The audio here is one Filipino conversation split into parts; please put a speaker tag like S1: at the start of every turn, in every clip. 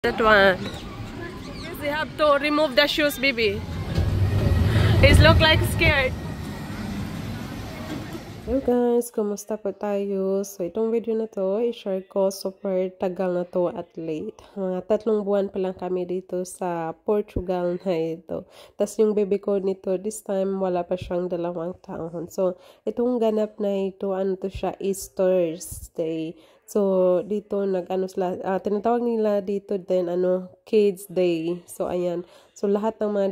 S1: That one. Yes, they have to remove the shoes, baby. It look like scared. Hello guys, kumusta po tayo? So itong video na to, i-share ko super tagal na to at late. Mga 3 buwan pa lang kami dito sa Portugal na ito. Tapos yung baby ko nito, this time wala pa siyang 2 taon. So itong ganap na ito, ano to siya, Easter's Day. So, dito sila, tinatawag nila dito din, Kids Day. So, ayan. So, lahat ng mga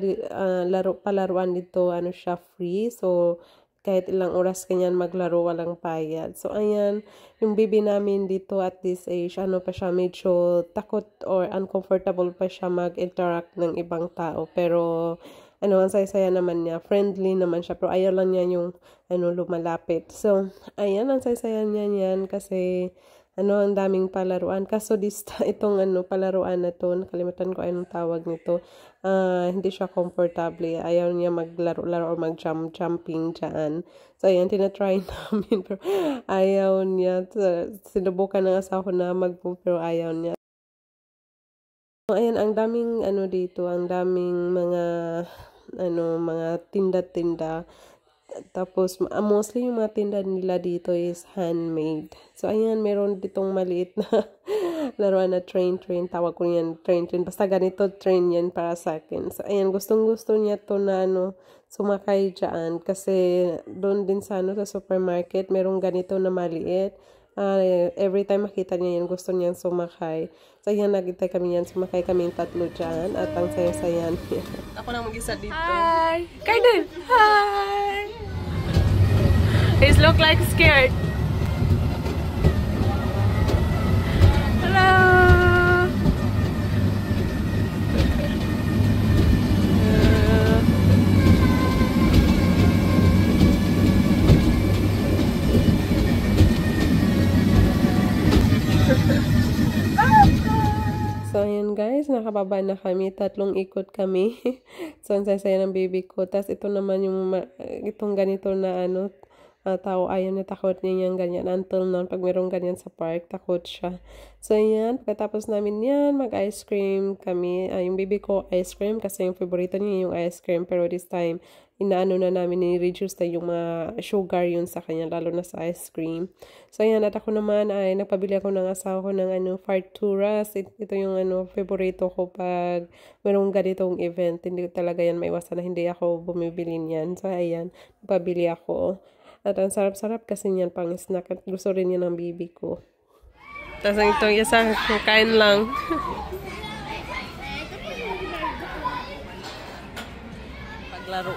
S1: palaruan dito, siya, free. So, kahit ilang oras kanyan maglaro, walang bayad. So, ayan, yung baby namin dito at this age, pa siya, medyo takot or uncomfortable pa siya mag-interact ng ibang tao. Pero, ang saya-saya naman niya. Friendly naman siya. Pero ayaw lang niya yung, lumalapit. So, ayan, ang saya-saya niya yan kasi, ang daming palaruan. Kaso itong palaruan na to, nakalimutan ko anong tawag nito. Hindi siya comfortable. Ayaw niya maglaro-laro or mag-jumping dyan. So, ayan, tinatry namin. Pero ayaw niya. Sinubukan ng asawa na mag-move, pero ayaw niya. So, ayan, ang daming dito, ang daming mga tinda-tinda. Tapos, mostly yung mga tinda nila dito is handmade. So, ayan, meron ditong maliit na laruan na train. Tawag ko yan, train. Basta ganito, train yan para sa akin. So, ayan, gustong-gusto niya to na, sumakay dyan. Kasi, doon din sa, sa supermarket, merong ganito na maliit. Every time makita niya yan, gusto niyang sumakay. So, ayan, nagintay kami yan. Sumakay kami 3 dyan. At ang saya-saya niya. Ako lang mag-isa dito. Hi! Kaiden! Hi! He look like scared. Hello! So, ayan guys, nakababa na kami. 3 ikot kami. So, ang saya-saya ng baby ko. Tapos, ito naman yung itong ganito na tao, ayaw na takot niya yung ganyan. Until now, pag mayroong ganyan sa park, takot siya. So, ayan, pagkatapos namin yan, mag-ice cream kami. Yung baby ko, ice cream, kasi yung favorito niya yung ice cream. Pero this time, na namin, ni-reduce na yung mga sugar yun sa kanya, lalo na sa ice cream. So, ayan, at ako naman ay nagpabili ako ng asawa ko ng farturas. Ito yung favorito ko pag mayroong ganitong event. Hindi talaga yan maiwasan na hindi ako bumibili niyan. So, ayan, nagpabili ako. At ang sarap-sarap kasi niyan pang snack at gusto rin yan ng baby ko. Tapos ang itong isang kain lang. Paglaro.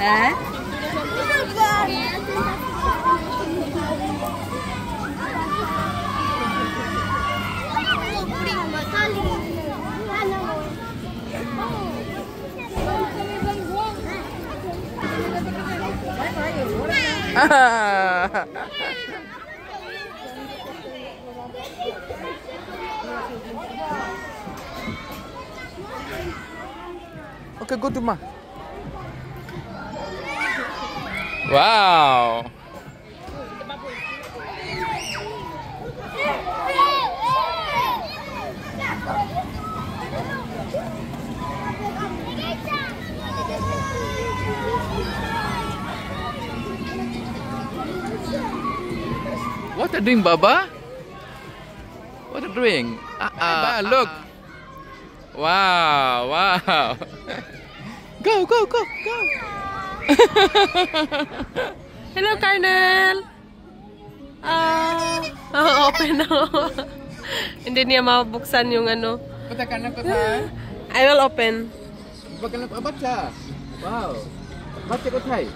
S1: Hah?
S2: Okay, go to Ma. Wow. What are you doing, Baba? What are you doing? Look. Wow. Go.
S1: Hello, Carnel! Open na. Hindi niya mabuksan yung
S2: Punta ka na ko sa...
S1: I will open.
S2: Baka na baca. Wow. Baca ko tayo.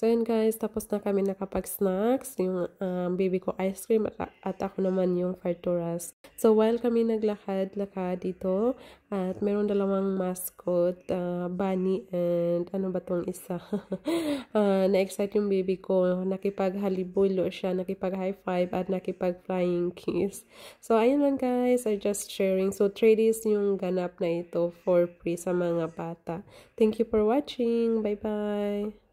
S1: So yun guys, tapos na kami nakapag-snacks, yung baby ko ice cream at ako naman yung farturas. So while kami naglakad-lakad dito, at meron dalawang mascot, bunny and ano ba tong isa? Na-excite yung baby ko, nakipag-halibulo siya, nakipag-high five at nakipag-flying kiss. So ayun lang guys, I just sharing. So 3 days yung ganap na ito for free sa mga bata. Thank you for watching. Bye-bye!